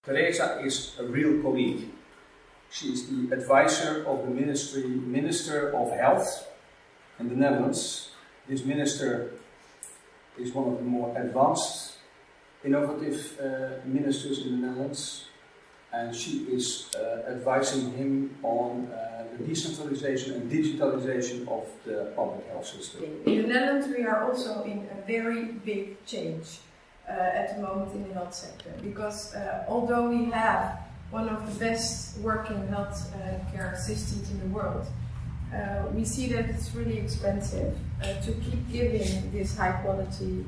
Teresa is a real colleague. She is the advisor of the Minister of Health in the Netherlands. This minister is one of the more advanced, innovative ministers in the Netherlands, and she is advising him on the decentralization and digitalization of the public health system. In the Netherlands we are also in a very big change at the moment in the health sector, because although we have one of the best working health care systems in the world, we see that it's really expensive to keep giving this high quality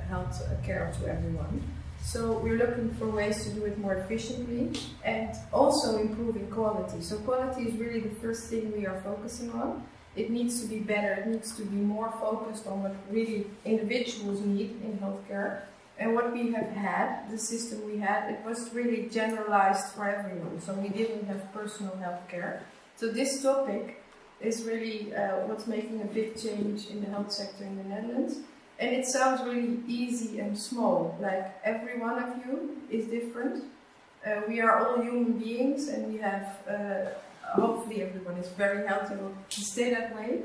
health care to everyone. So we're looking for ways to do it more efficiently and also improving quality. So quality is really the first thing we are focusing on. It needs to be better, it needs to be more focused on what really individuals need in healthcare. And what we have had, the system we had, it was really generalized for everyone. So we didn't have personal healthcare. So this topic is really what's making a big change in the health sector in the Netherlands. And it sounds really easy and small, like every one of you is different. We are all human beings and we have, hopefully everyone is very healthy or to stay that way,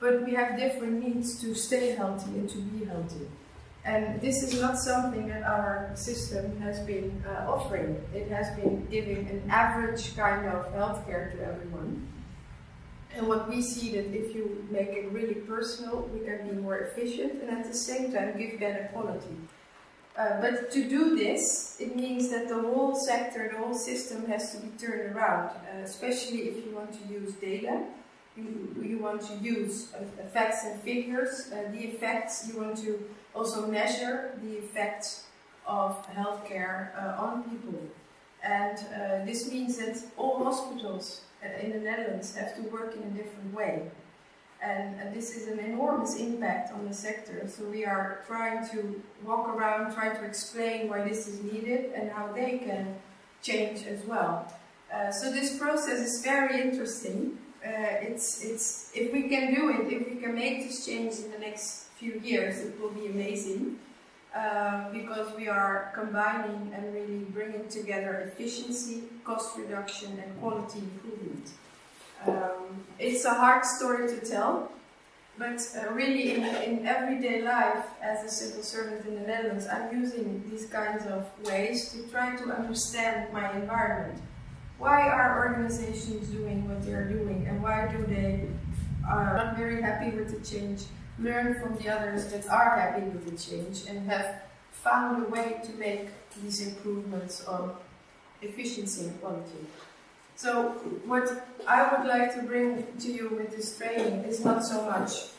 but we have different needs to stay healthy and to be healthy. And this is not something that our system has been offering. It has been giving an average kind of healthcare to everyone. And what we see that if you make it really personal, we can be more efficient and at the same time give better quality. But to do this, it means that the whole sector, the whole system has to be turned around, especially if you want to use data. You want to use facts and figures, the effects, you want to also measure the effects of healthcare on people. And this means that all hospitals in the Netherlands have to work in a different way. And this is an enormous impact on the sector. So we are trying to walk around, trying to explain why this is needed and how they can change as well. So this process is very interesting. It's if we can do it, if we can make this change in the next few years, it will be amazing. Because we are combining and really bringing together efficiency, cost reduction and quality improvement. It's a hard story to tell, but really in everyday life as a civil servant in the Netherlands, I'm using these kinds of ways to try to understand my environment. Why are organizations doing what they're doing and why do they are not very happy with the change? Learn from the others that are happy with the change and have found a way to make these improvements on efficiency and quality. So what I would like to bring to you with this training is not so much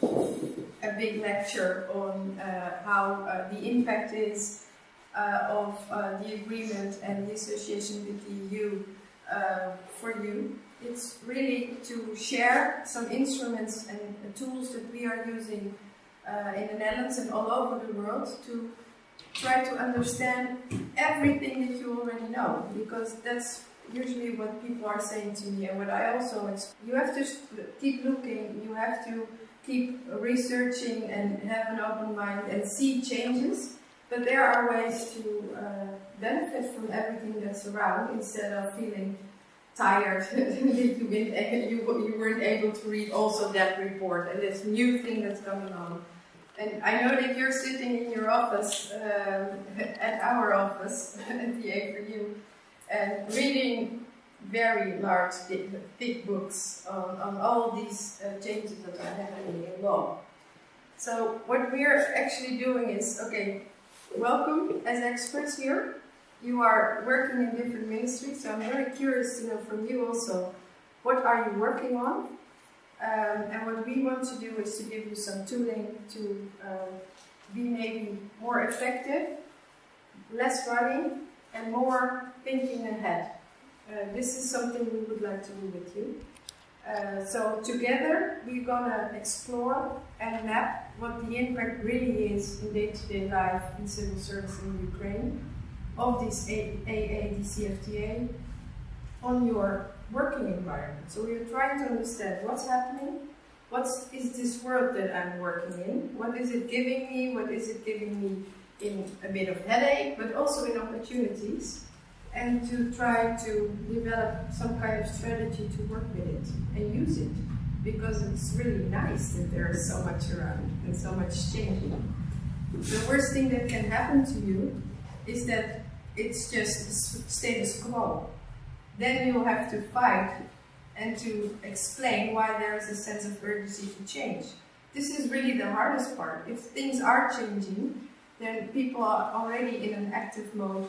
a big lecture on how the impact is of the agreement and the association with the EU for you. It's really to share some instruments and tools that we are using in the Netherlands and all over the world to try to understand everything that you already know, because that's usually what people are saying to me, and what I also you have to keep looking, you have to keep researching and have an open mind and see changes, but there are ways to benefit from everything that's around instead of feeling tired that you weren't able to read also that report and this new thing that's coming on. And I know that you're sitting in your office, at our office, at the A4U, and reading very large, thick books on all these changes that are happening in law. So what we're actually doing is, okay, welcome as experts here. You are working in different ministries, so I'm very curious to know from you also, what are you working on? And what we want to do is to give you some tooling to be maybe more effective, less running, and more thinking ahead. This is something we would like to do with you. So together we're gonna explore and map what the impact really is in day-to-day life in civil service in Ukraine of this AADCFTA on your working environment. So we're trying to understand what's happening, what is this world that I'm working in, what is it giving me, what is it giving me in a bit of headache, but also in opportunities. and to try to develop some kind of strategy to work with it and use it, because it's really nice that there is so much around and so much changing. The worst thing that can happen to you is that it's just status quo. Then you'll have to fight and to explain why there is a sense of urgency to change. This is really the hardest part. If things are changing, then people are already in an active mode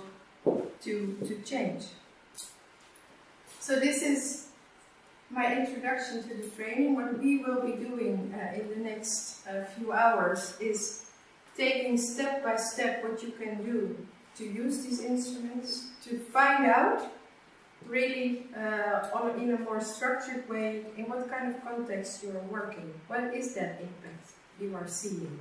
to change. So this is my introduction to the training. What we will be doing in the next few hours is taking step by step what you can do to use these instruments, to find out really in a more structured way in what kind of context you are working. What is that impact you are seeing?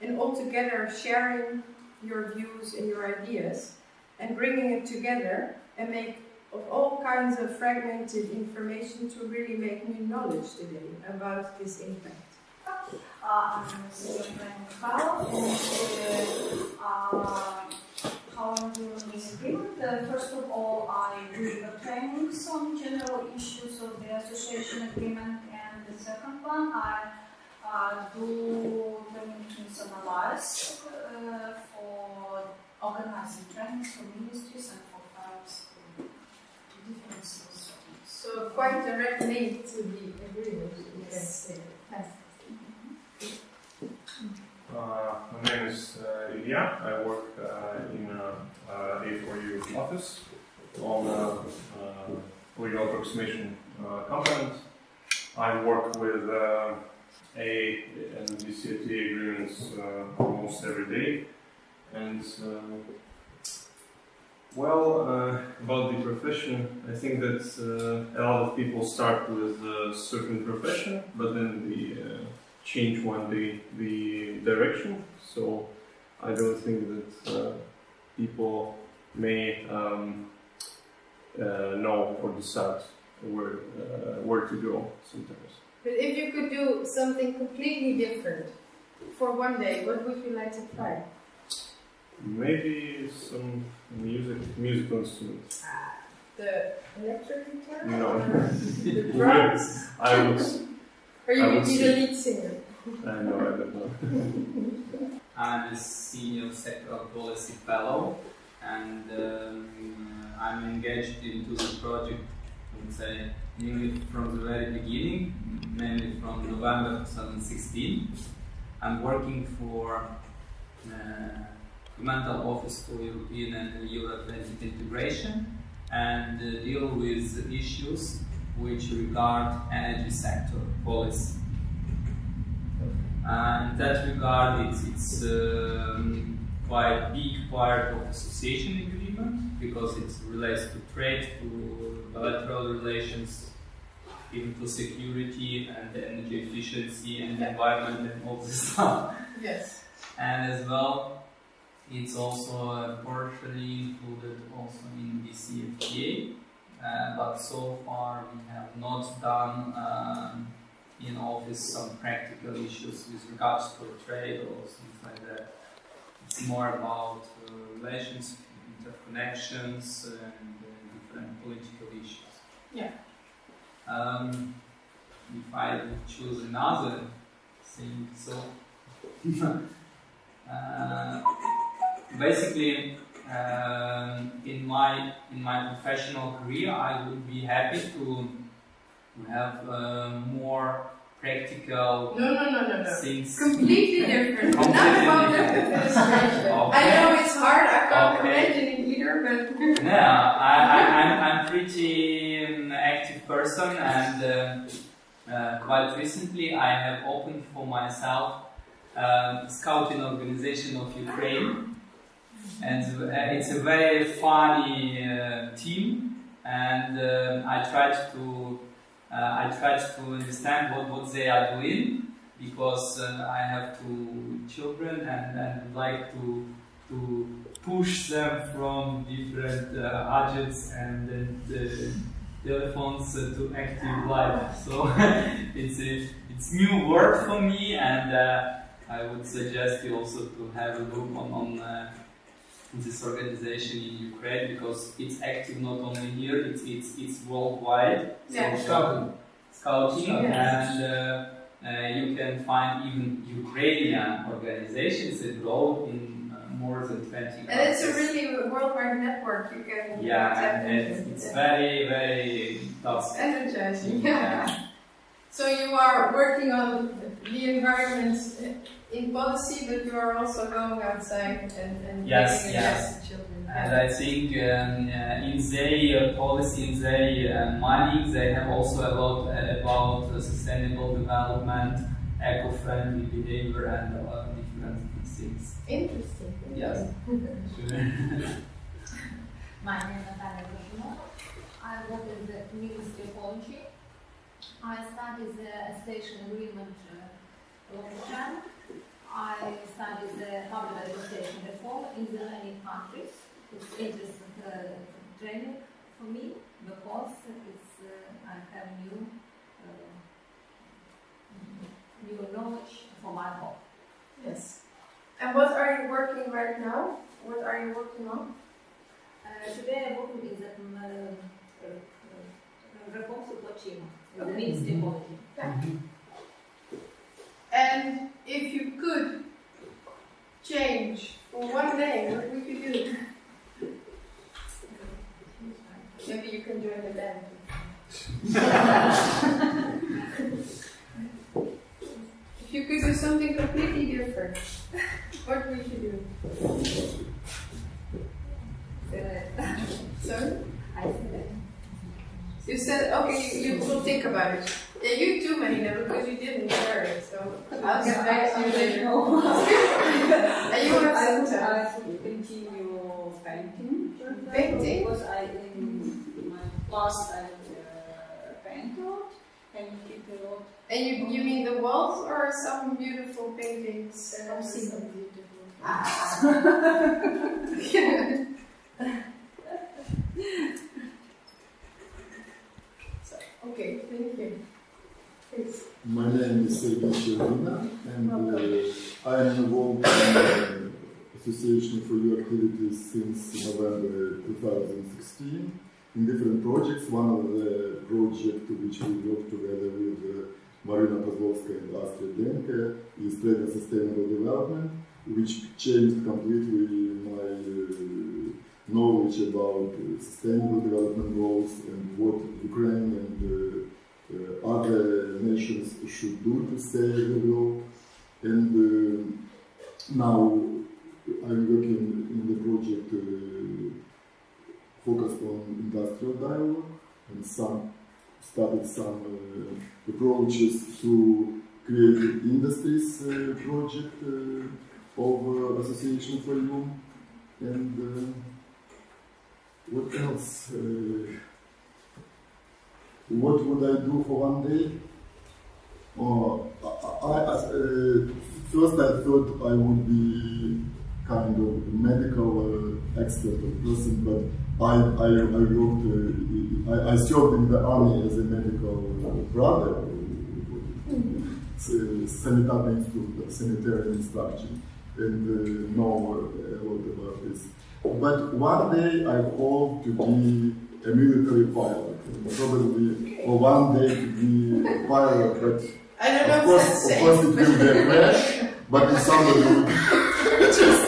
And altogether sharing your views and your ideas and bringing it together and make of all kinds of fragmented information to really make new knowledge today about this impact. I'm Mikhail, and how I'm doing this agreement. First of all, I do the trainings on general issues of the association agreement, and the second one, I do trainings analysis for organizing trainings for ministries and for firms in different civil. So quite a direct link to the agreement, you can say. My name is Ilya. I work in A4U office on legal approximation component. I work with A and DCFTA agreements almost every day. And about the profession, I think that a lot of people start with a certain profession, but then they change one day the direction. So I don't think that people may know or decide where to go sometimes. But if you could do something completely different for one day, what would you like to try? Maybe some musical instrument. The electric guitar? No. The drums? I would. Or you would be the lead singer? I don't know. I'm a senior sectoral policy fellow, and I'm engaged into the project, I would say, mainly from the very beginning, mainly from November 2016. I'm working for Governmental Office for European and Euro-Atlantic Integration and deal with issues which regard energy sector policy. And in that regard, it's quite big part of association agreement because it relates to trade, to bilateral relations, even to security and energy efficiency and environment and all this stuff. Yes. And as well, it's also partially included also in the CFTA, but so far we have not done in office some practical issues with regards to trade or things like that. It's more about relations, interconnections, and different political issues. Yeah. If I would choose another thing, so basically, in my professional career, I would be happy to have more practical things. Completely different. Not about the administration. Okay. I know it's hard. I can't imagine it either, but I'm pretty active person, and quite recently I have opened for myself scouting organization of Ukraine, and it's a very funny team, and I tried to understand what they are doing, because I have two children and like to push them from different gadgets and the telephones to active life. So it's new word for me, and I would suggest you also to have a look on this organization in Ukraine, because it's active not only here, it's worldwide. Yeah. Scouting, Yes. and you can find even Ukrainian organizations abroad in more than 20 countries. And it's a really worldwide network you can tap and into. it's very, very tough. Energizing. Yeah. So you are working on the environment in policy, but you are also going outside and Yes, making a yes. chance to children. And I think in their policy, in their money, they have also a lot about sustainable development, eco-friendly behavior, and a lot of different things. Interesting. Yes. My name is Natalia Grashunova. I work in the Ministry of Ecology. I studied the Association Agreement long time. I studied the public administration reform in the many countries. It's interesting training for me because I have new knowledge for my work. Yes. And what are you working right now? What are you working on? Today I'm working in the reform support team in the Ministry of Ecology. And if you could change for one day, what would you do? Maybe you can join the band. If you could do something completely different, what would you do? Sorry? I said You said, okay, you will think about it. Yeah, you too many now because you didn't share it, so I'll get back to you later. And you have some time. I continue painting. Painting? Because in my past I paint a lot and keep a lot. And you mean the walls or some beautiful paintings? I've seen some beautiful. Okay, thank you. Please. My name is Sergey Shervina, and I am involved in the Association for EU activities since November 2016 in different projects. One of the projects which we work together with Marina Kozlovskaya and Astrid Denke is trade and sustainable development, which changed completely my knowledge about sustainable development goals and what Ukraine and other nations should do to save the world. And now I'm working in the project focused on industrial dialogue and started some approaches to create industries project of Association for EU. And what else? What would I do for one day? First I thought I would be kind of medical expert person, but I served in the army as a medical brother, sanitary instruction, and know a lot about this. But one day I hope to be a military pilot, probably for one day to be a pilot, but I don't know of course it will be a crash, but if somebody would just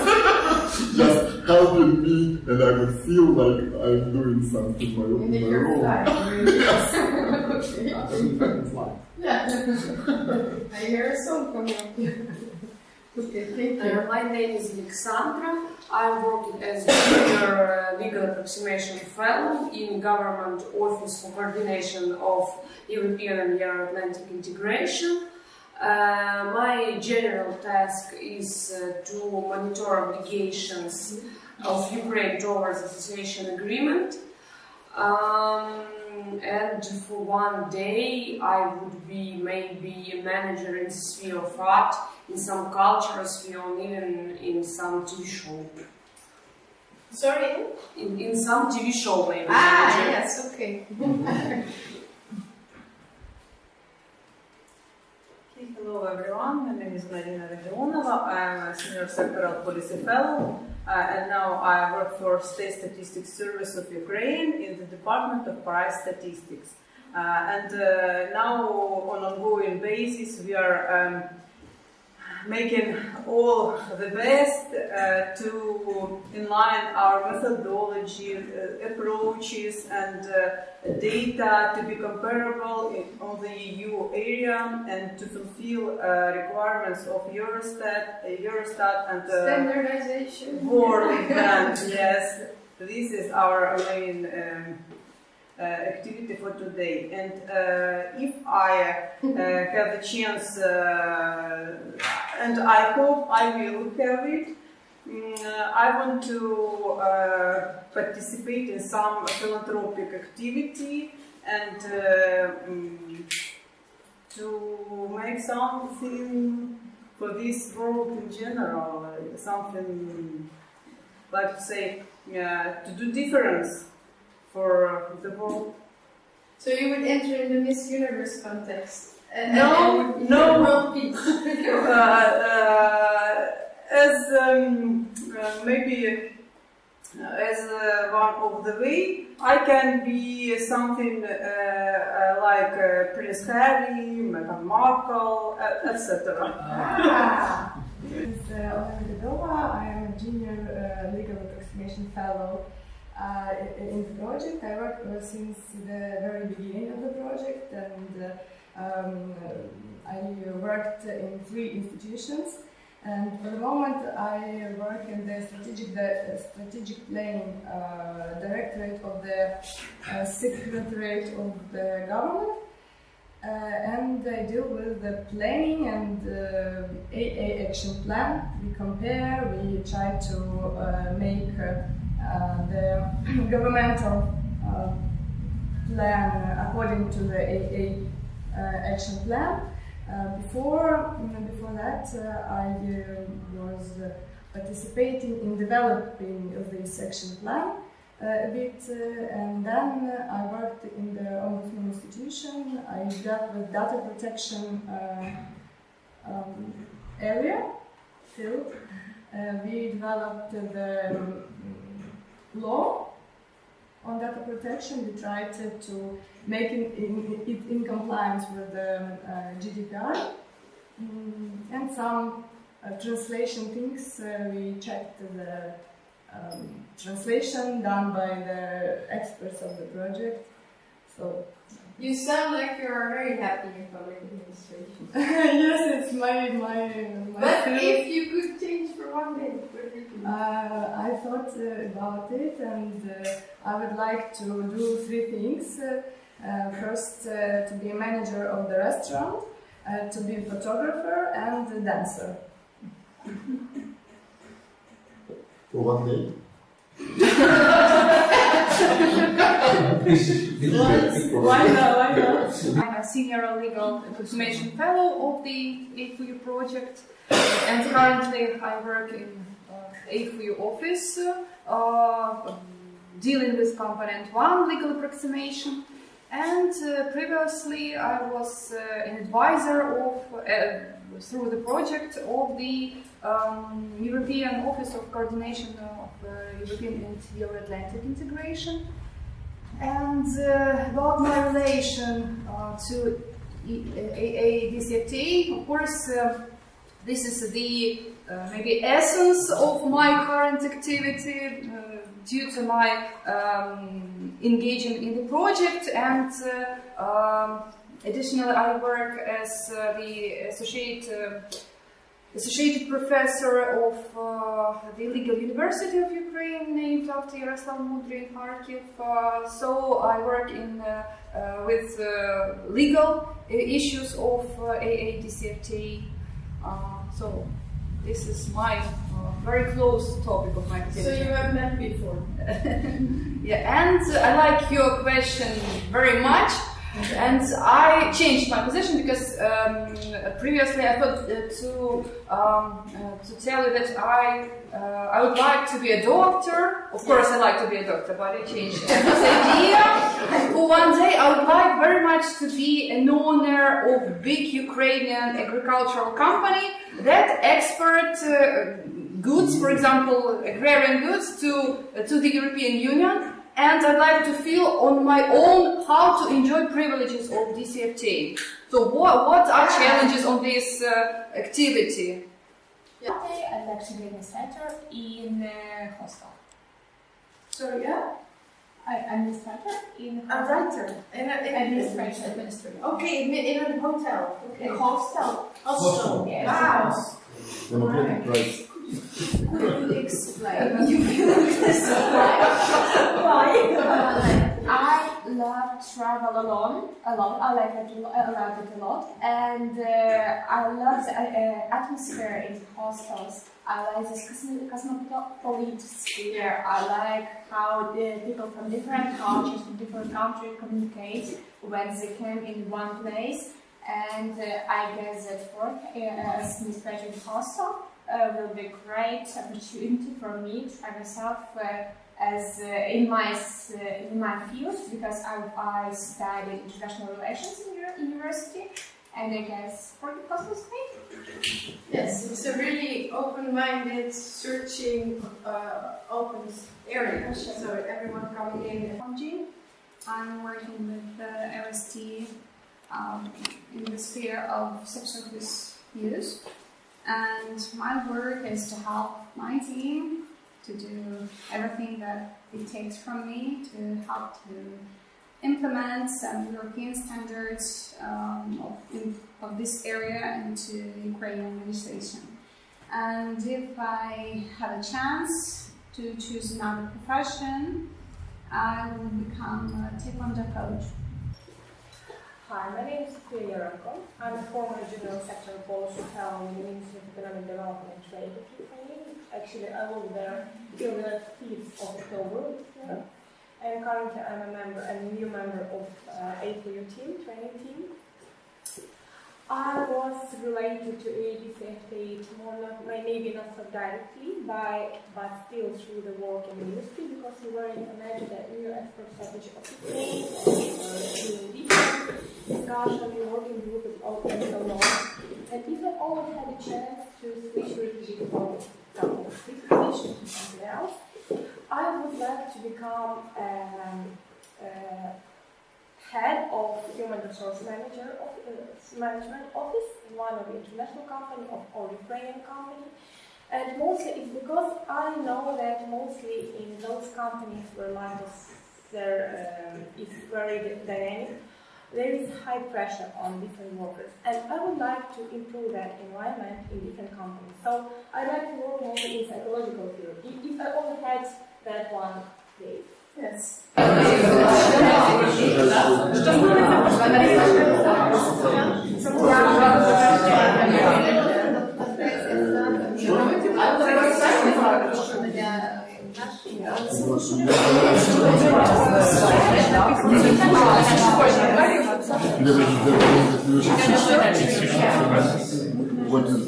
helping me and I would feel like I'm doing something my own. And then you're flying, really. Yes. I hear a song coming up here. Okay, thank you. My name is Alexandra. I'm working as Junior Legal Approximation Fellow in Government Office for Coordination of European and Euro-Atlantic Integration. My general task is to monitor obligations of Ukraine towards Association Agreement. And for one day I would be maybe a manager in the sphere of art, in some cultural sphere, or even in some TV show. Sorry? In some TV show maybe. Yes, okay. Hello everyone, my name is Marina Rodionova. I am a Senior Sectoral Policy Fellow and now I work for State Statistics Service of Ukraine in the Department of Price Statistics. And now on ongoing basis we are making all the best to inline our methodology, approaches and data to be comparable on the EU area and to fulfill requirements of Eurostat and standardization. World Bank. Yes, this is our main activity for today. And if I have the chance, and I hope I will have it, I want to participate in some philanthropic activity and to make something for this world in general, something like to say, to do difference for the world. So you would enter in the Miss Universe context? No. World peace. Maybe as one of the way, I can be something like Prince Harry, Meghan Markle, etc. This is Olena Gadova. I am a junior legal approximation fellow in the project. I work since the very beginning of the project, and I worked in 3 institutions. And for the moment, I work in the strategic planning directorate of the Secretariat of the Government, and I deal with the planning and AA action plan. We compare, we try to make the governmental plan according to the AA action plan. Before that, I was participating in developing this action plan a bit, and then I worked in the Ombudsman institution. I dealt with data protection area field. We developed the law on data protection. We tried to make it in compliance with the GDPR, and some translation things. We checked the translation done by the experts of the project. So you sound like you are very happy in public administration. Yes, it's my But field. if you could change for one day, what would you do? I thought about it, and I would like to do 3 things. First, to be a manager of the restaurant, to be a photographer and a dancer. For one day? Why not? I'm a senior legal approximation fellow of the AFU project, and currently I work in AFU office dealing with component 1 legal approximation, and previously I was an advisor of through the project of the European Office of Coordination of European and Euro-Atlantic Integration. And about my relation to ADCFTA, of course, this is the maybe essence of my current activity due to my engaging in the project, and additionally I work as the associated professor of the Legal University of Ukraine, named after Yaroslav Mudry in Kharkiv. So I work in with legal issues of ADCFTA. So this is my very close topic of my activity. So you have met before? Yeah, and I like your question very much. And I changed my position because previously I thought to tell you that I would like to be a doctor. Of course, I like to be a doctor, but I changed this idea. For one day, I would like very much to be an owner of big Ukrainian agricultural company that export goods, for example, agrarian goods, to the European Union, and I'd like to feel on my own how to enjoy privileges of DCFTA. So what are challenges on this activity? I'd like to be administrator in hostel. So yeah, Administrator in a writer. administrator. Okay, in a hotel. Okay. Hostel. Hostel. Yes. Wow. Democratic rights. Could you explain? You feel this? Why? I love travel alone. I like it a lot, and I love the atmosphere in hostels. I like this cosmopolitan sphere. I like how the people from different cultures, from different countries communicate when they come in one place. And I guess that work as administrator in hostel will be a great opportunity for me to try myself as in my field, because I studied international relations in university, and I guess for the hostel is great. Yes, it's a really open-minded, searching, open area. So everyone coming in. I'm working with LST in the sphere of subsurface use, and my work is to help my team to do everything that it takes from me to help to implement some European standards of this area into Ukrainian legislation. And if I have a chance to choose another profession, I will become a taekwondo coach. Hi, my name is Sofia Yarenko. I'm a former General Secretary of Polish Hotel in the Ministry of Economic Development and Trade of Ukraine. Actually, I was there till the 5th of October this year. And currently I'm a new member of A4U team, training team. I was related to ADCFTA maybe not so directly, but still through the work in the industry, because we were implemented the EU expert strategy of Ukraine, doing different discussion, the working group is open so long. And if I always had a chance to switch a little bit from this position to something else, I would like to become head of human resource management office in one of the international company or Ukrainian company. And mostly it's because I know that mostly in those companies where life is very dynamic, there is high pressure on different workers. And I would like to improve that environment in different companies. So I like to work mostly in psychological field. If I only had that one day. Yes. What is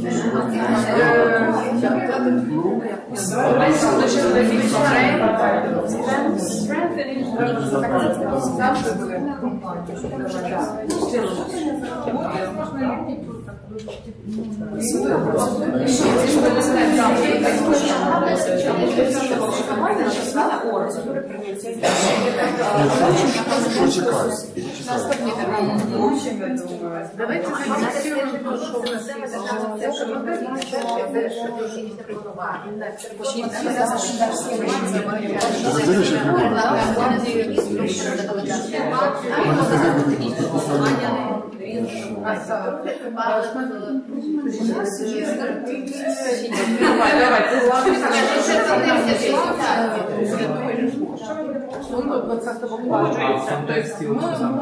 В контексті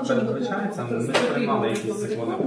передбачається, ми приймали якісь закони про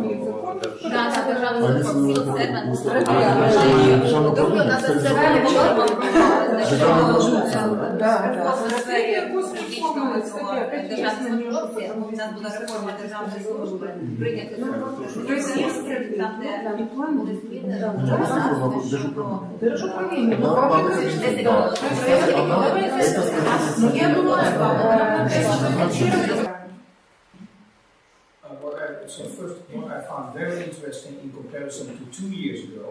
What I found very interesting in comparison to 2 years ago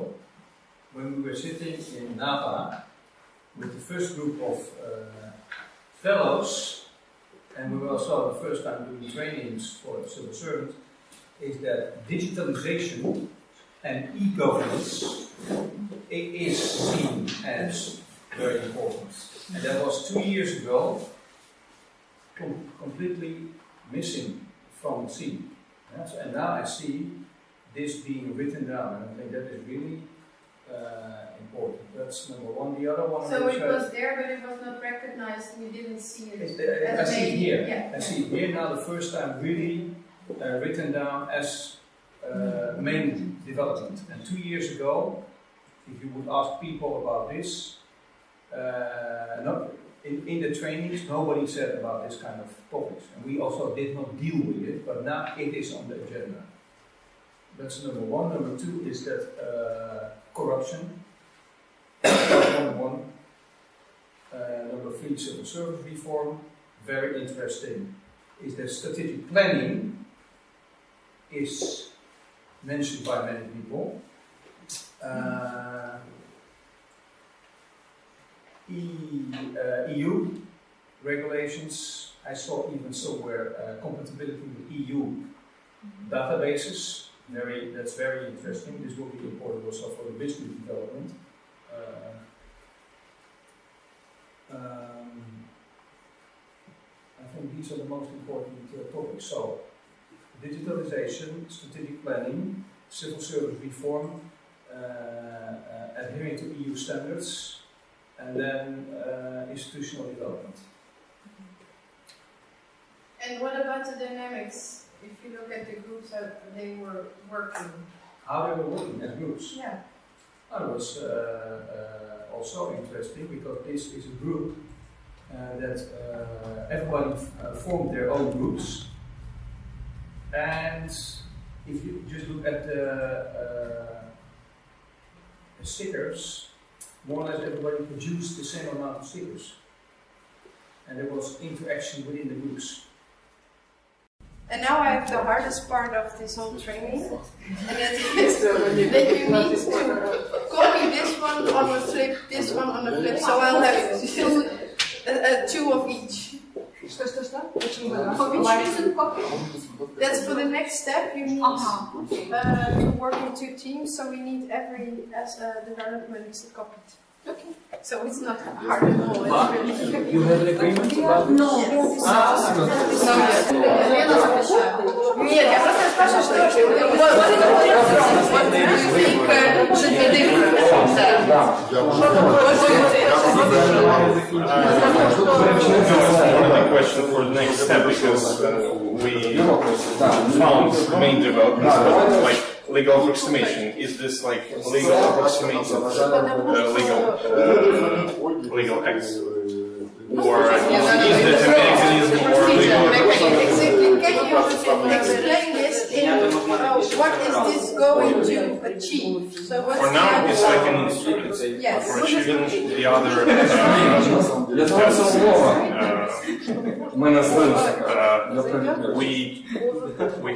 when we were sitting in Napa with the first group of fellows, and we were also the first time doing trainings for the civil servants, is that digitalization and e-governance is seen as very important. And that was 2 years ago, completely missing from the scene. Yeah, so, and now I see this being written down, and I think that is really important. That's number one. The other one. So it was there, but it was not recognized, and you didn't see it. I see it here. Yeah, I see it here now. The first time really written down as main development. And 2 years ago, if you would ask people about this, in the trainings, nobody said about this kind of topics. And we also did not deal with it, but now it is on the agenda. That's number one. Number two is that corruption. Number one. Number three, civil service reform. Very interesting. Is that strategic planning is mentioned by many people. EU regulations. I saw even somewhere compatibility with EU databases. That's very interesting. This will be important also for the business development. I think these are the most important topics. So, digitalization, strategic planning, civil service reform, adhering to EU standards, and then institutional development. And what about the dynamics? If you look at the groups that they were working. How they were working as groups? Yeah. That was also interesting because this is a group that everybody formed their own groups. And if you just look at the stickers, more or less everybody produced the same amount of stickers. And there was interaction within the groups. And now I have the hardest part of this whole training, and that is that you need to copy this one on a flip, this one on a flip, so I'll have two of each. That's for the next step. You need to work in two teams, so we need every development copied. Okay. So it's not hard at all. You have an agreement about this? No. Нет, я просто спрашиваю, что One question for the next step because we found main developments like legal approximation. Is this like legal approximated legal acts? Or is it a mechanism or legal approximation? Can you explain this in what is this going to achieve? So what's for now, it's like an instrument yes. for achieving the other we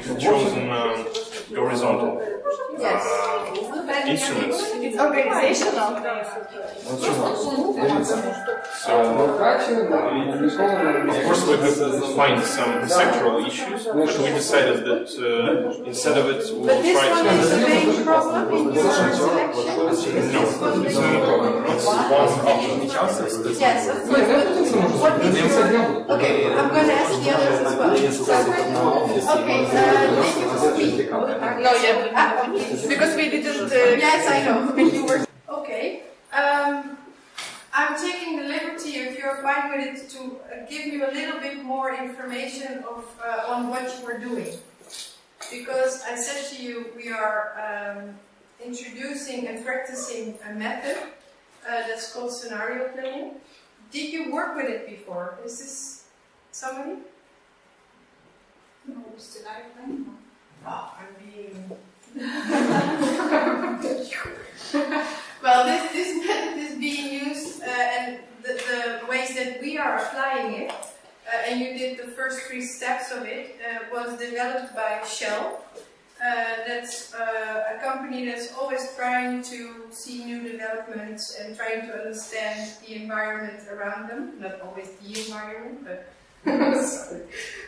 have chosen horizontal instruments. It's organizational. So, of course, we could find some sectoral issues, but we decided that instead of it, we'll But this try one to. is the main problem in your selection? No, it's not a problem. It's one problem. Yes, of course. What is your... Okay, I'm going to ask the others as well. Okay, did you speak? No, yet. Because we didn't. Yes, I know. You were. Okay. I'm taking the liberty, if you're fine with it, to give you a little bit more information on what you are doing. Because I said to you, we are introducing and practicing a method that's called scenario planning. Did you work with it before? Is this somebody? No, scenario planning. Oh, I'm being... Well, this method is being used, and the ways that we are applying it, and you did the first 3 steps of it, was developed by Shell, That's a company that's always trying to see new developments and trying to understand the environment around them. Not always the environment, but sorry.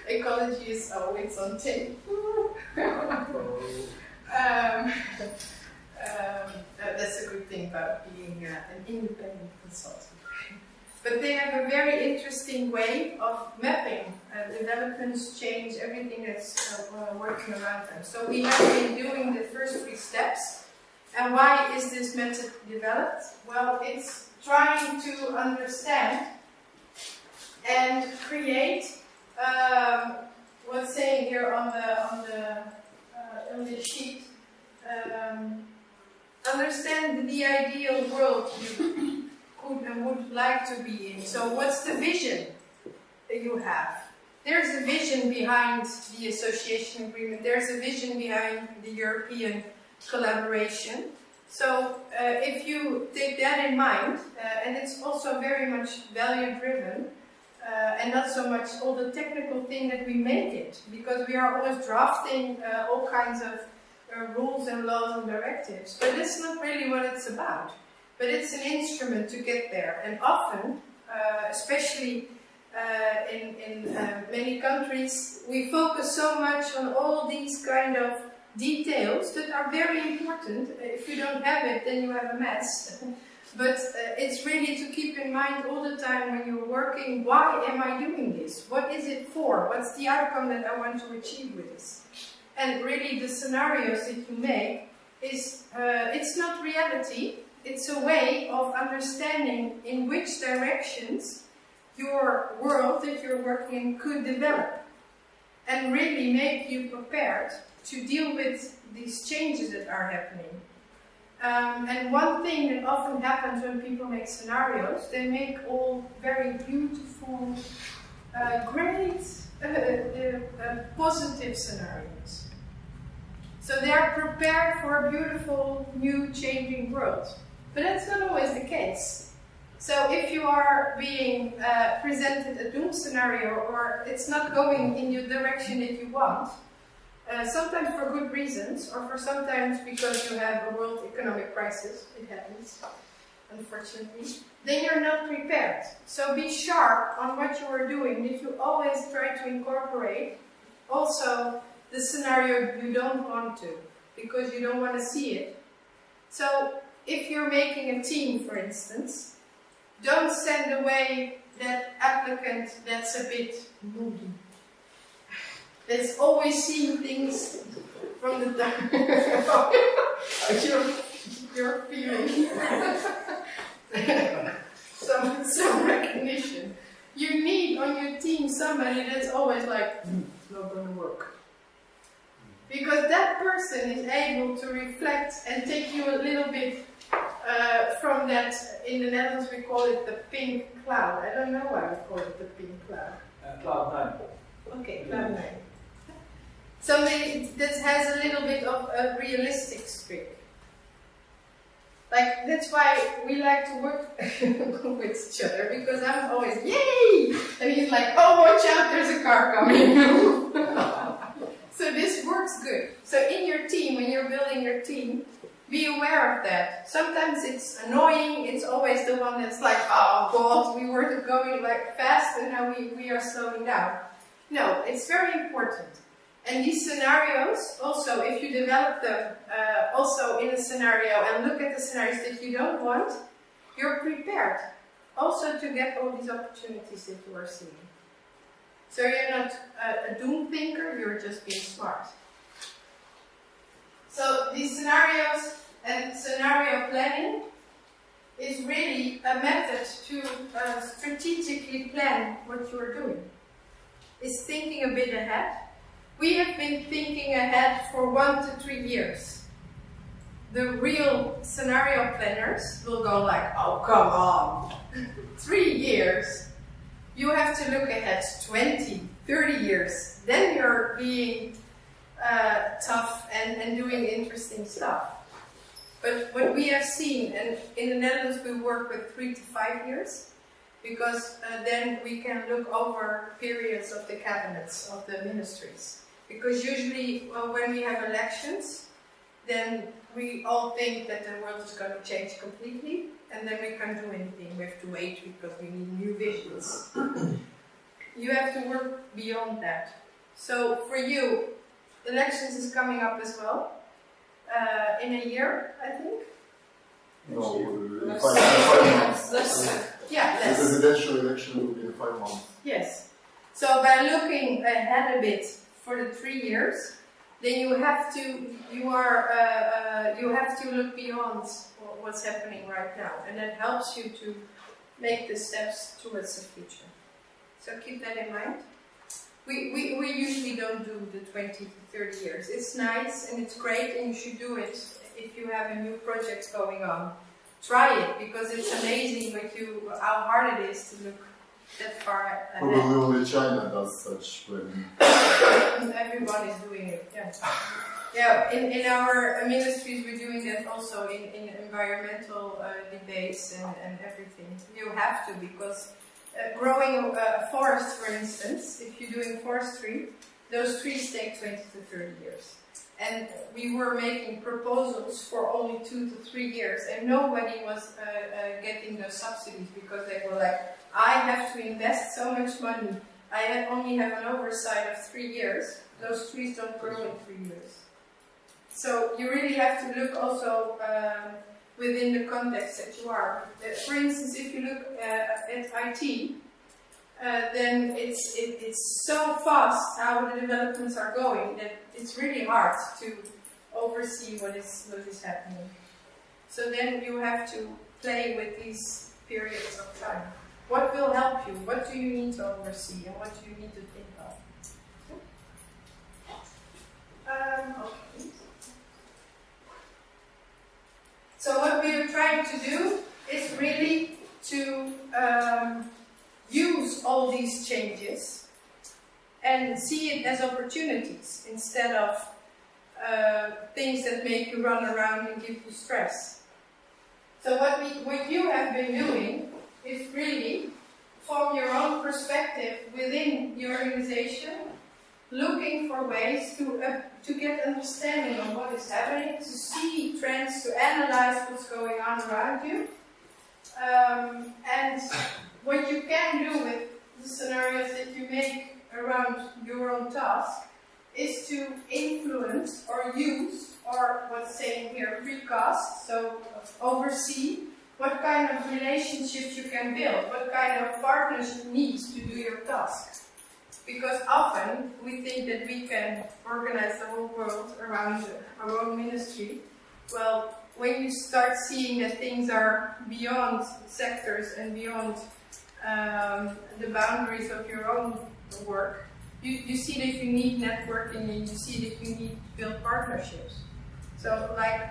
Ecology is always on tape. That's a good thing about being an independent consultant. But they have a very interesting way of mapping developments, change, everything that's working around them. So we have been doing the first 3 steps. And why is this method developed? Well, it's trying to understand and create what's saying here on the sheet. Understand the ideal world you could and would like to be in. So what's the vision that you have? There's a vision behind the association agreement. There's a vision behind the European collaboration. So if you take that in mind, and it's also very much value driven, and not so much all the technical thing that we make it, because we are always drafting all kinds of rules and laws and directives, but that's not really what it's about. But it's an instrument to get there, and often, especially in many countries, we focus so much on all these kind of details that are very important. If you don't have it, then you have a mess. But it's really to keep in mind all the time when you're working, why am I doing this? What is it for? What's the outcome that I want to achieve with this? And really the scenarios that you make is, it's not reality, it's a way of understanding in which directions your world that you're working in could develop. And really make you prepared to deal with these changes that are happening. And one thing that often happens when people make scenarios, they make all very beautiful, great, positive scenarios. So they are prepared for a beautiful, new, changing world. But that's not always the case. So if you are being presented a doom scenario, or it's not going in the direction that you want, sometimes for good reasons, or for sometimes because you have a world economic crisis, it happens, unfortunately, then you're not prepared. So be sharp on what you are doing, that you always try to incorporate also the scenario you don't want to, because you don't want to see it. So if you're making a team, for instance, don't send away that applicant that's a bit moody. That's always seeing things from the top. You're feeling some recognition. You need on your team somebody that's always like, it's not going to work. Because that person is able to reflect and take you a little bit from that. In the Netherlands we call it the pink cloud. I don't know why we call it the pink cloud. Cloud 9. Okay, cloud 9. Something that has a little bit of a realistic streak. Like, that's why we like to work with each other, because I'm always, yay! And he's like, oh, watch out, there's a car coming. So this works good. So in your team, when you're building your team, be aware of that. Sometimes it's annoying, it's always the one that's like, oh God, we were going like fast and now we are slowing down. No, it's very important. And these scenarios, also, if you develop them also in a scenario and look at the scenarios that you don't want, you're prepared also to get all these opportunities that you are seeing. So you're not a doom thinker, you're just being smart. So these scenarios and scenario planning is really a method to strategically plan what you are doing. It's thinking a bit ahead. We have been thinking ahead for 1 to 3 years. The real scenario planners will go like, oh, come on, 3 years. You have to look ahead 20, 30 years. Then you're being tough and doing interesting stuff. But what we have seen, and in the Netherlands we work with 3 to 5 years, because then we can look over periods of the cabinets, of the ministries. Because usually when we have elections, then we all think that the world is going to change completely, and then we can't do anything. We have to wait because we need new visions. You have to work beyond that. So for you, elections is coming up as well, in a year, I think. No, in 5 months. Yeah, The less. presidential election will be in 5 months. Yes. So by looking ahead a bit for the 3 years, then you have to look beyond what's happening right now, and that helps you to make the steps towards the future. So keep that in mind. We usually don't do the 20 to 30 years. It's nice and it's great, and you should do it if you have a new project going on. Try it, because it's amazing how hard it is to look that far ahead. Probably only China does such planning. Everyone is doing it, yeah. Yeah, in our ministries we're doing that also in environmental debates and everything. You have to, because growing a forest, for instance, if you're doing forestry, those trees take 20 to 30 years. And we were making proposals for only 2 to 3 years, and nobody was getting those subsidies, because they were like, I have to invest so much money. I only have an oversight of 3 years. Those trees don't grow in 3 years. So you really have to look also within the context that you are. For instance, if you look at IT, then it's so fast how the developments are going that it's really hard to oversee what is happening. So then you have to play with these periods of time. What will help you? What do you need to oversee, and what do you need to think of? Okay. So what we are trying to do is really to use all these changes and see it as opportunities instead of things that make you run around and give you stress. So what you have been doing is really, from your own perspective within your organization, looking for ways to get understanding of what is happening, to see trends, to analyze what's going on around you. And what you can do with the scenarios that you make around your own task is to influence or use, or what's saying here, precast, so oversee what kind of relationships you can build, what kind of partners you need to do your task. Because often we think that we can organize the whole world around our own ministry. Well, when you start seeing that things are beyond sectors and beyond the boundaries of your own work, you see that you need networking, and you see that you need to build partnerships. So like,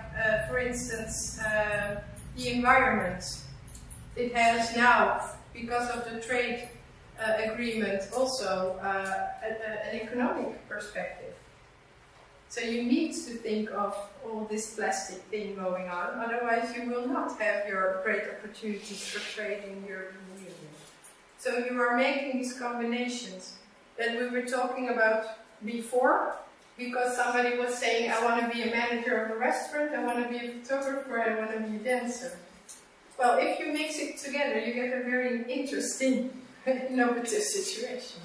for instance, the environment. It has now, because of the trade agreement, also an economic perspective. So you need to think of all this plastic thing going on, otherwise you will not have your great opportunities for trade in European Union. So you are making these combinations that we were talking about before, because somebody was saying, I want to be a manager of a restaurant, I want to be a photographer, I want to be a dancer. Well, if you mix it together, you get a very interesting, innovative situation.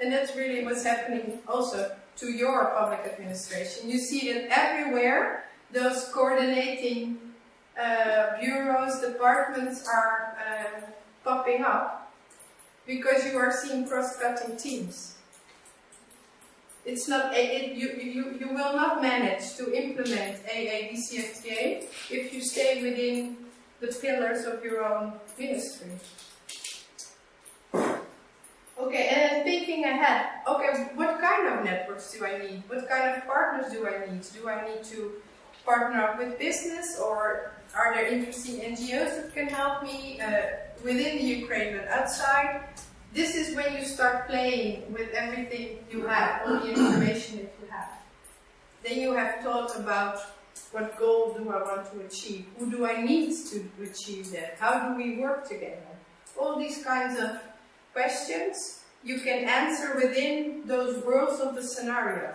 And that's really what's happening also to your public administration. You see that everywhere those coordinating bureaus, departments are popping up, because you are seeing cross-cutting teams. It's not you will not manage to implement DCFTA if you stay within the pillars of your own ministry. Okay, and then thinking ahead. Okay, what kind of networks do I need? What kind of partners do I need? Do I need to partner up with business, or are there interesting NGOs that can help me within the Ukraine but outside? This is when you start playing with everything you have, all the information that you have. Then you have thought about, what goal do I want to achieve? Who do I need to achieve that? How do we work together? All these kinds of questions you can answer within those worlds of the scenario.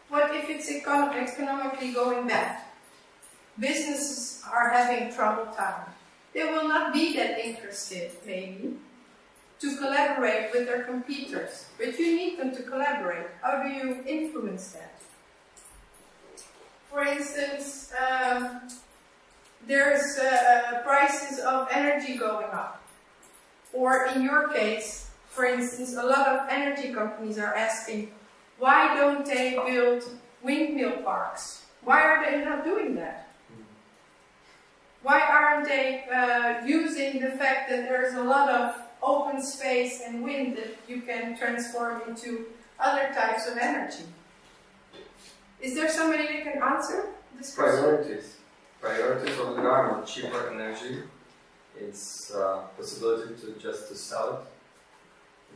What if it's economically going bad? Businesses are having troubled time. They will not be that interested, maybe, to collaborate with their competitors. But you need them to collaborate. How do you influence that? For instance, there's prices of energy going up. Or in your case, for instance, a lot of energy companies are asking, why don't they build windmill parks? Why are they not doing that? Why aren't they using the fact that there's a lot of open space and wind that you can transform into other types of energy? Is there somebody that can answer this question? Priorities. Priorities of the government, cheaper energy. It's possibility to sell it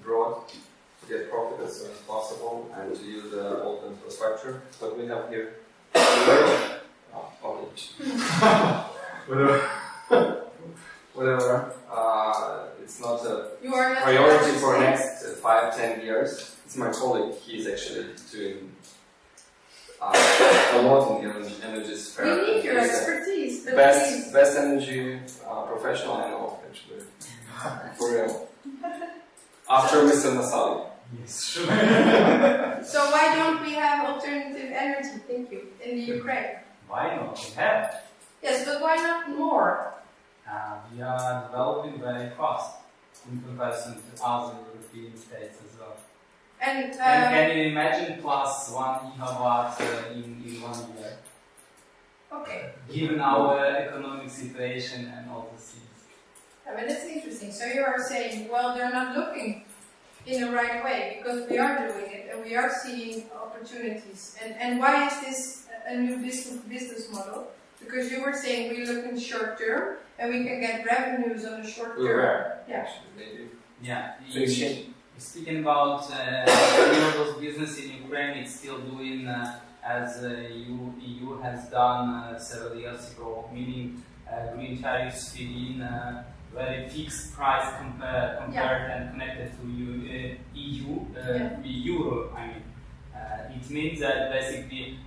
abroad, to get profit as soon as possible, and to use the old infrastructure. What we have here. Whatever. It's not a priority for next 5-10 years. It's my colleague. He's actually doing a lot in energy sphere. We need your expertise. Best energy professional I know, actually. For real. After Mr. Nasali. Yes, sure. So why don't we have alternative energy, think you, in the Ukraine? Why not? We have. Yes, but why not more? We are developing very fast in comparison to other European states as well. And can you imagine plus 1 gigawatt in 1 year? Okay. Given our economic situation and all the things. Yeah, but that's interesting. So you are saying, well, they're not looking in the right way because we are doing it and we are seeing opportunities. And why is this a new business model? Because you were saying we look in short term and we can get revenues on the short term. Yeah. Yeah. Speaking about renewables business in Ukraine, it's still doing as EU has done several years ago, meaning green tariffs fit in very fixed price compared and connected to EU, euro. I mean, it means that basically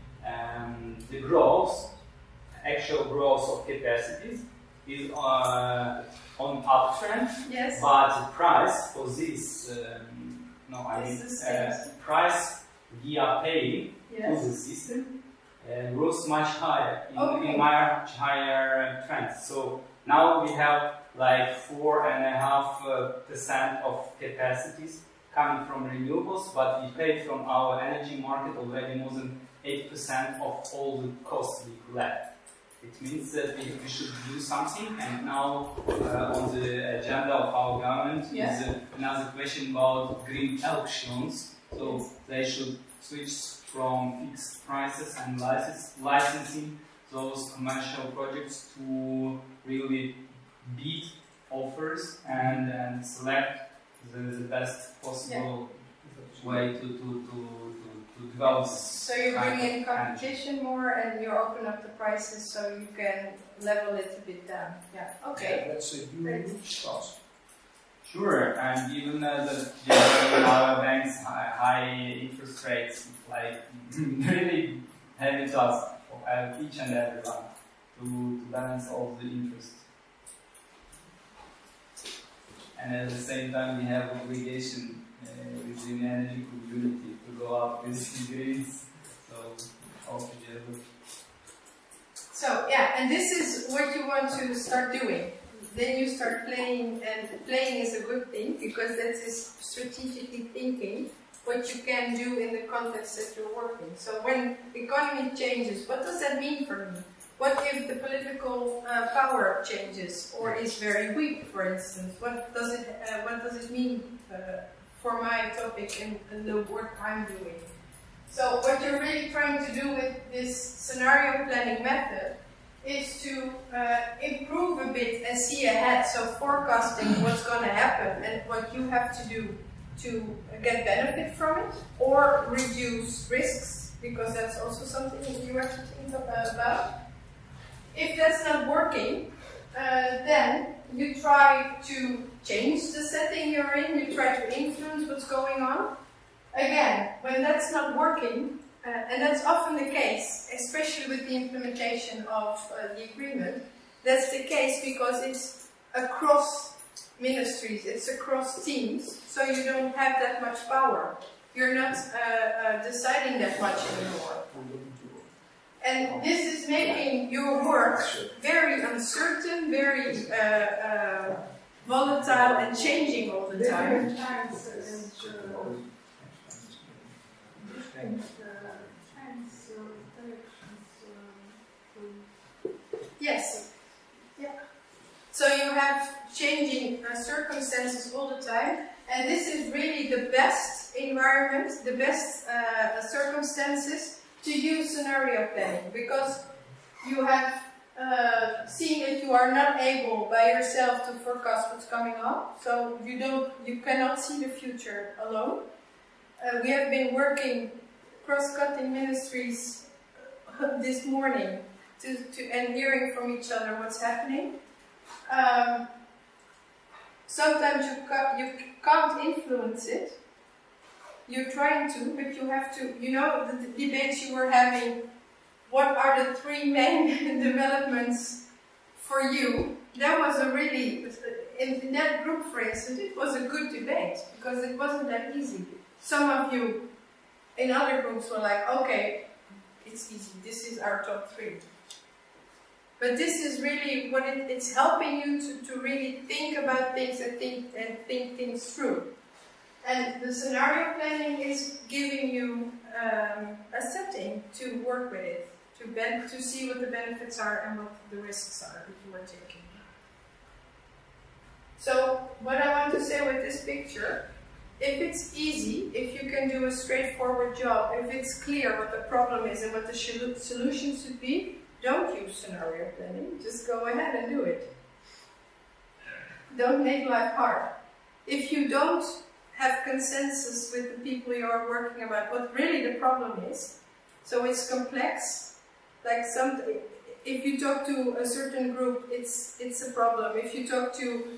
the actual growth of capacities is on uptrend, yes. But the price for this, price via pay to the system grows much higher in much higher trends. So now we have like 4.5% of capacities coming from renewables, but we pay from our energy market already more than 8% of all the costs we collect. It means that we should do something, and now on the agenda of our government is another question about green auctions. So they should switch from fixed prices and licensing those commercial projects to really bid offers and select the best possible way to develop. So you bring in competition more and you open up the prices so you can level it a bit down. Yeah. Okay. Yeah, that's a huge task. Sure, and even our banks high interest rates, like really heavy task for each and every one to balance all the interest. And at the same time, we have obligation within the energy community to go up with grids, so all together. So and this is what you want to start doing. Then you start playing, and playing is a good thing because that is strategically thinking what you can do in the context that you're working. So when the economy changes, what does that mean for me? What if the political power changes or is very weak, for instance? What does it mean for my topic and the work I'm doing? So what you're really trying to do with this scenario planning method is to improve a bit and see ahead. So forecasting what's going to happen and what you have to do to get benefit from it or reduce risks, because that's also something you have to think about. If that's not working, then you try to change the setting you're in, you try to influence what's going on. Again, when that's not working, and that's often the case, especially with the implementation of the agreement, that's the case because it's across ministries, it's across teams, so you don't have that much power. You're not deciding that much anymore. And this is making your work very uncertain, very volatile and changing all the time. Yes. Yeah. So you have changing circumstances all the time, and this is really the best environment, the best circumstances to use scenario planning, because you have seen that you are not able by yourself to forecast what's coming up, so you cannot see the future alone. We have been working cross-cutting ministries this morning and hearing from each other what's happening. Sometimes you can't influence it. You're trying to, but you have to, the debates you were having, what are the 3 main developments for you? That was a really, in that group for instance, it was a good debate, because it wasn't that easy. Some of you in other groups were like, okay, it's easy, this is our top 3. But this is really what it's helping you to really think about things and think things through. And the scenario planning is giving you a setting to work with it, to see what the benefits are and what the risks are if you are taking. So what I want to say with this picture, if it's easy, if you can do a straightforward job, if it's clear what the problem is and what the solution should be, don't use scenario planning, just go ahead and do it. Don't make life hard. If you don't have consensus with the people you are working about what really the problem is, so it's complex, like if you talk to a certain group, it's a problem. If you talk to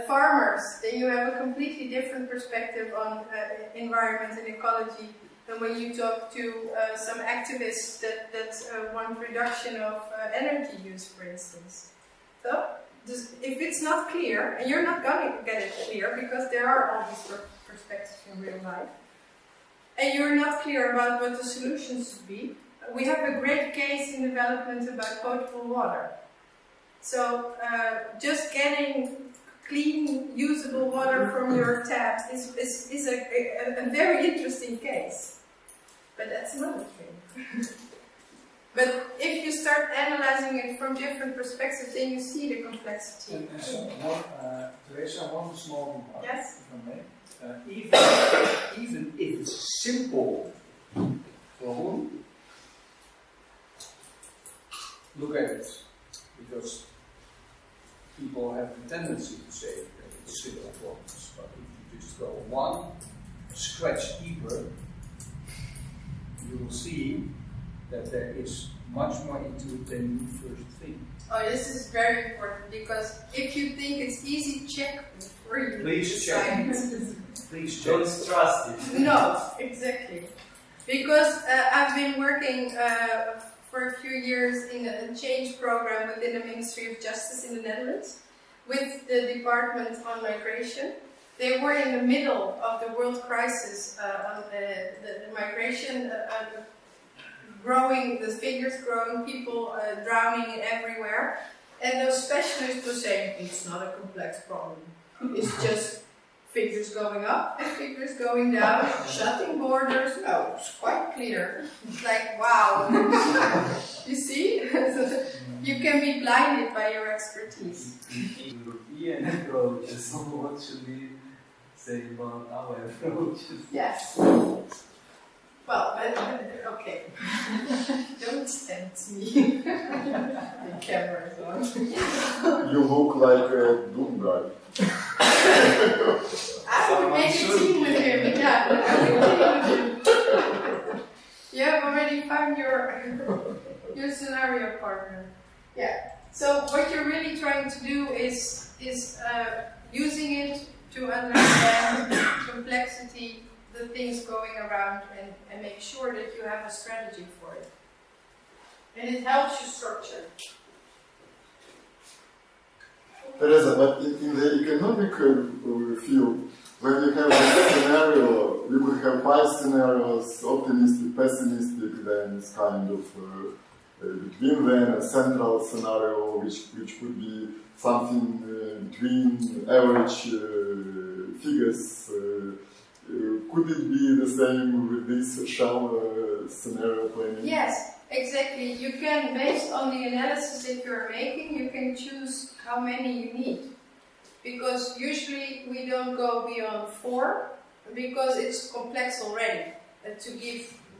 farmers, then you have a completely different perspective on environment and ecology than when you talk to some activists that want reduction of energy use, for instance. So, if it's not clear, and you're not going to get it clear because there are all these perspectives in real life, and you're not clear about what the solutions should be, we have a great case in development about potable water. So, just getting clean, usable water from your tap is a very interesting case. But that's another thing. But if you start analyzing it from different perspectives, then you see the complexity. Teresa, one small remark, yes? if I may. Even if it's a simple problem, look at it. Because people have the tendency to say that it's simple problems. But if you just go one scratch deeper, you will see that there is much more into it than you first think. Oh, this is very important, because if you think it's easy, check before you decide. Please check. Don't trust it. No, exactly. Because I've been working for a few years in a change program within the Ministry of Justice in the Netherlands with the Department on Migration. They were in the middle of the world crisis on the migration, growing, the figures growing, people drowning everywhere. And those specialists were saying, it's not a complex problem. It's just figures going up and figures going down, shutting borders. No, it's quite clear. It's like, wow. You see? You can be blinded by your expertise. European approaches, what should we say about our approaches? Yes. Well, okay. Don't tempt me. The camera is on. You look like a doom guy. I would make a team with him. Yeah, I would team with him. You have already found your scenario partner. Yeah. So what you're really trying to do is using it to understand complexity, the things going around, and make sure that you have a strategy for it. And it helps you structure. Teresa, but in the economic field, when you have a scenario, you could have 5 scenarios, optimistic, pessimistic, then it's kind of between them, a central scenario which could be something between average figures. Could it be the same with this shell scenario planning? Yes, exactly. You can, based on the analysis that you're making, you can choose how many you need. Because usually we don't go beyond 4, because it's complex already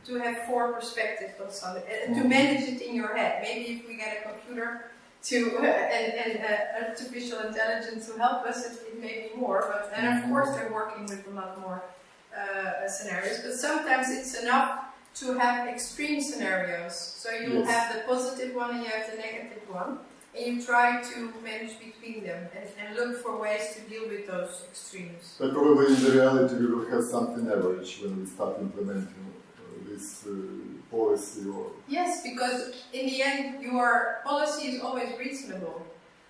to have 4 perspectives on something, to manage it in your head. Maybe if we get a computer and artificial intelligence to help us, it may be more. But and of course they're working with a lot more scenarios. But sometimes it's enough to have extreme scenarios. So you have the positive one and you have the negative one. And you try to manage between them and look for ways to deal with those extremes. But probably in the reality we will have something average when we start implementing this policy. Yes, because in the end your policy is always reasonable.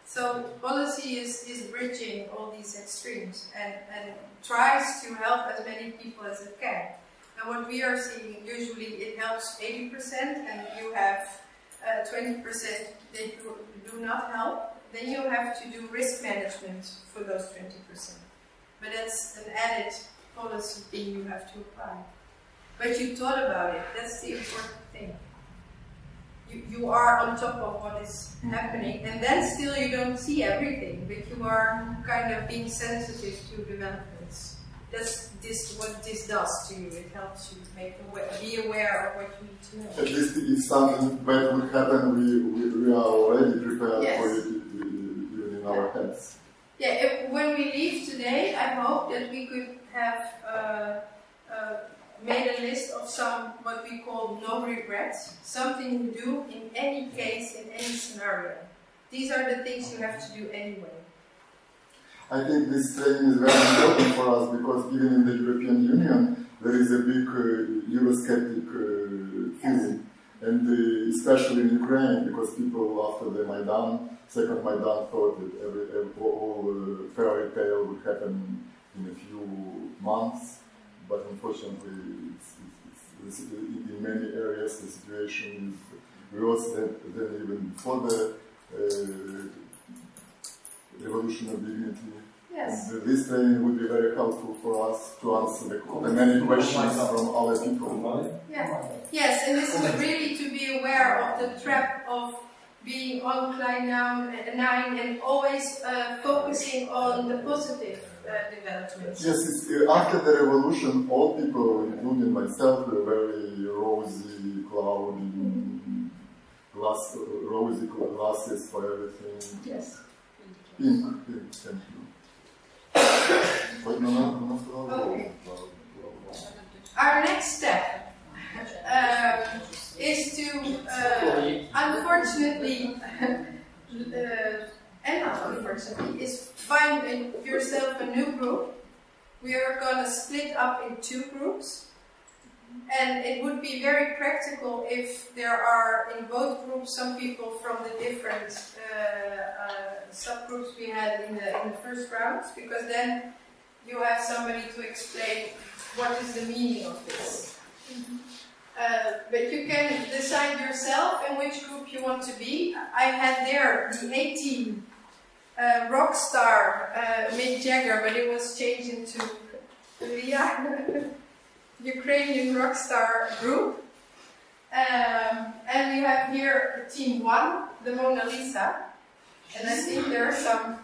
So policy is bridging all these extremes and tries to help as many people as it can. And what we are seeing, usually it helps 80% and you have 20% that do not help, then you have to do risk management for those 20%. But that's an added policy thing you have to apply. But you thought about it, that's the important thing. You are on top of what is happening, and then still you don't see everything, but you are kind of being sensitive to developments. That's what this does to you. It helps you be aware of what you need to know. At least if something bad would happen, we are already prepared for it, even in our heads. Yeah, when we leave today, I hope that we could have made a list of some, what we call no regrets, something you do in any case, in any scenario. These are the things you have to do anyway. I think this training is very important for us because even in the European Union there is a big Eurosceptic feeling, and especially in Ukraine, because people after the second Maidan thought that all fairy tale would happen in a few months, but unfortunately in many areas the situation is worse than even before the Revolution of Dignity. Yes. And this training would be very helpful for us to answer the many questions from other people. Yeah. Yes, and this is really to be aware of the trap of being on Klein 9 and always focusing on the positive developments. Yes, after the revolution, all people, including myself, were very rosy, cloudy, rosy glasses for everything. Yes. Pink, thank you. Okay. Our next step is to, unfortunately, and not unfortunately, is find yourself a new group. We are going to split up in 2 groups. And it would be very practical if there are in both groups some people from the different subgroups we had in the first rounds, because then you have somebody to explain what is the meaning of this. But you can decide yourself in which group you want to be. I had there the 18 rock star Mick Jagger, but it was changed into Leah. Ukrainian rock star group, and we have here team 1, the Mona Lisa, and I think there are some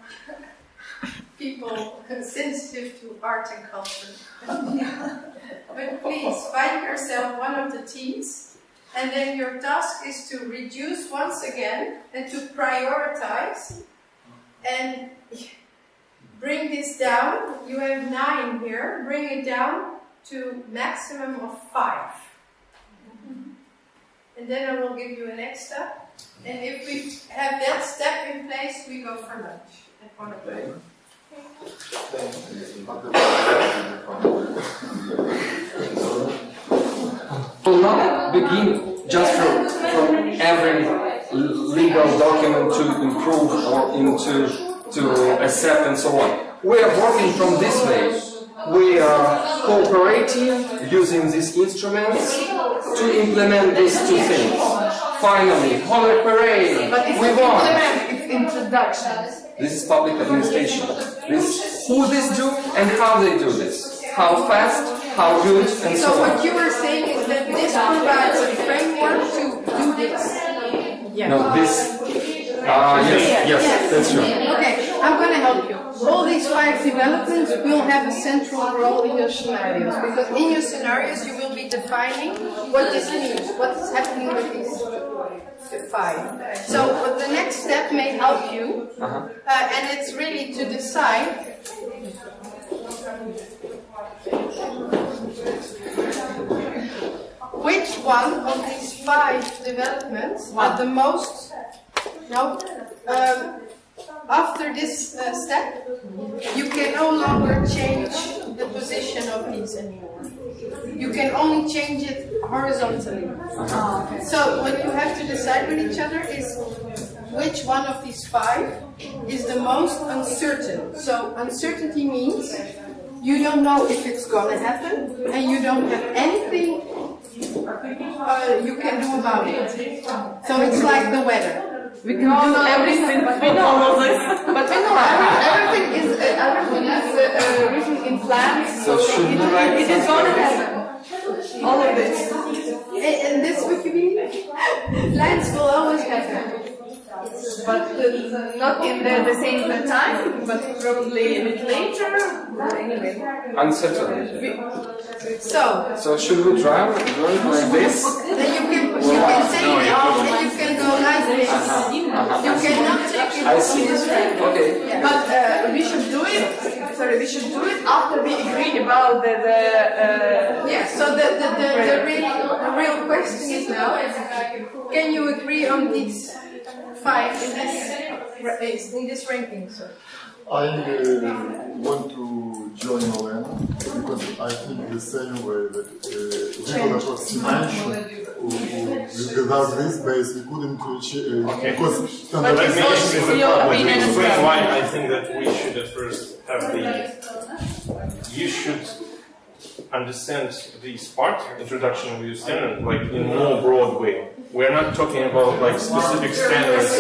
people sensitive to art and culture. But please find yourself one of the teams, and then your task is to reduce once again and to prioritize and bring this down. You have 9 here, bring it down to maximum of 5. And then I will give you a next step. And if we have that step in place, we go for lunch at 1 o'clock. Will not begin just from every legal document to improve or to accept and so on. We are working from this way. We are cooperating using these instruments to implement these two things. Finally, Holy Parade! But it's We won! it's introduction. This is public administration. This who this do and how they do this. How fast, how good, and so So on. what you were saying is that this provides a framework to do this. No, this. Yes, that's true. Okay, I'm going to help you. All these 5 developments will have a central role in your scenarios, because in your scenarios you will be defining what this means, what is happening with these 5. So the next step may help you, and it's really to decide which one of these 5 developments are the most. After this step, you can no longer change the position of these anymore. You can only change it horizontally. So what you have to decide with each other is which one of these 5 is the most uncertain. So uncertainty means you don't know if it's going to happen and you don't have anything you can do about it. So it's like the weather. We can do everything, but we know all this. But we know everything is written in plans, so it is going to happen. All of this. And this what you mean? Plans will always happen. But not in the same time, but probably a bit later. Anyway. Uncertain. So should we drive like this? then you can take it off and you can go like this. You cannot take it I see. in this way. Okay. But we should do it. Sorry, we should do it after we agree about the Yeah. So the real question is now: can you agree on these 5 in this ranking? So. I want to join Elena because I think the same way that legal approximation without this base we couldn't achieve because standard Let me explain why I think that we should at first have you should understand this part, introduction of your standard, like in a more broad way. We're not talking about like specific standards,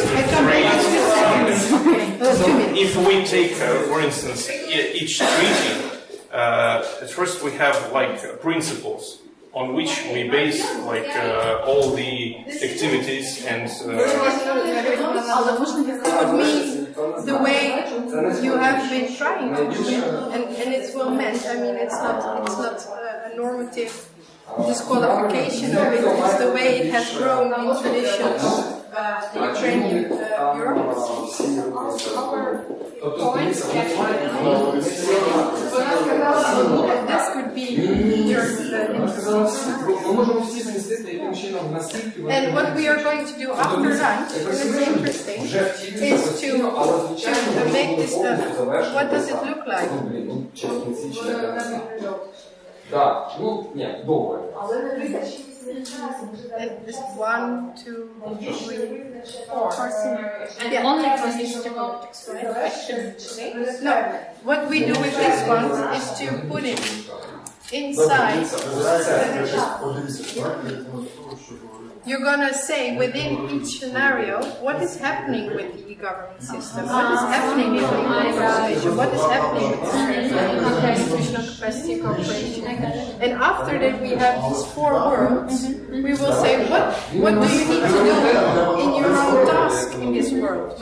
rates, or something. So if we take, for instance, each treaty, at first we have like principles on which we base like all the activities and. Would mean the way you have been trying to do it, and it's well meant. I mean, it's not a normative disqualification of it. It's the way it has grown in traditions, the Ukrainian Europe. This could be your and what we are going to do after lunch, and it's interesting, is to make this stuff. What does it look like? Да, ну, ні, довго. Just 1, 2, 3, 4. And only for history politics, right? No, what we do with this one is to put it inside. You're gonna say within each scenario what is happening with the e-government system, what is happening with the organization, what is happening with the institutional capacity cooperation. And after that we have these 4 worlds, we will say what do you need to do in your own task in this world?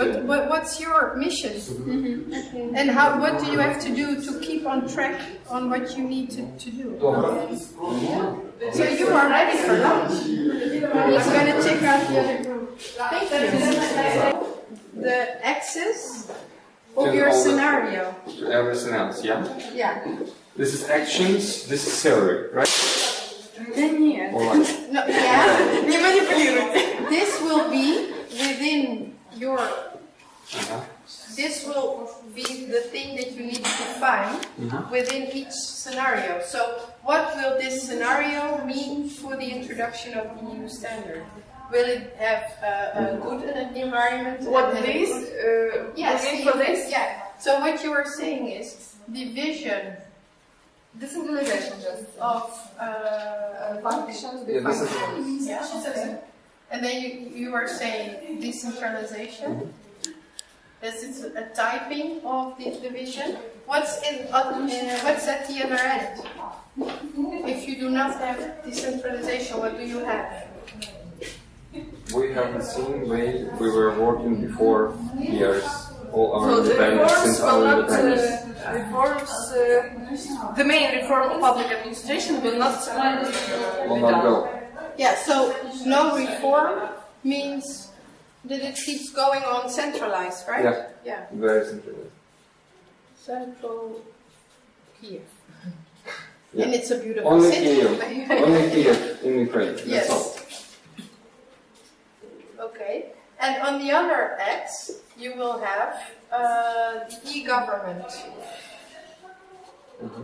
What's your mission? And what do you have to do to keep on track on what you need to do? So you are ready for lunch. I'm going to check out the other group. Thank you. The axis of your scenario. To everything else, yeah? Yeah. This is actions, this is salary, right? Or what? No, yeah. Не манипулируйте. This will be within your. This will be the thing that you introduction of the EU standard? Will it have a good environment? What and this? Yes, You mean for this? Yeah. So what you were saying is the vision Decentralization just. of Functions, Yeah, this is yeah. And then you were saying decentralization. This is a typing of the vision. What's at the other end? If you do not have decentralization, what do you have? we have the same way we were working before years. All our So the independence reforms since will our not, independence the main reform of public administration will not will be not done. go. Yeah, so no reform means that it keeps going on centralized, right? Yeah. Yeah. Very centralized. Central Kiev. Yeah. And it's a beautiful Only city. Kiev. Only Kiev in Ukraine. That's Yes. all. Okay. And on the other X, you will have the e-government. Mhm.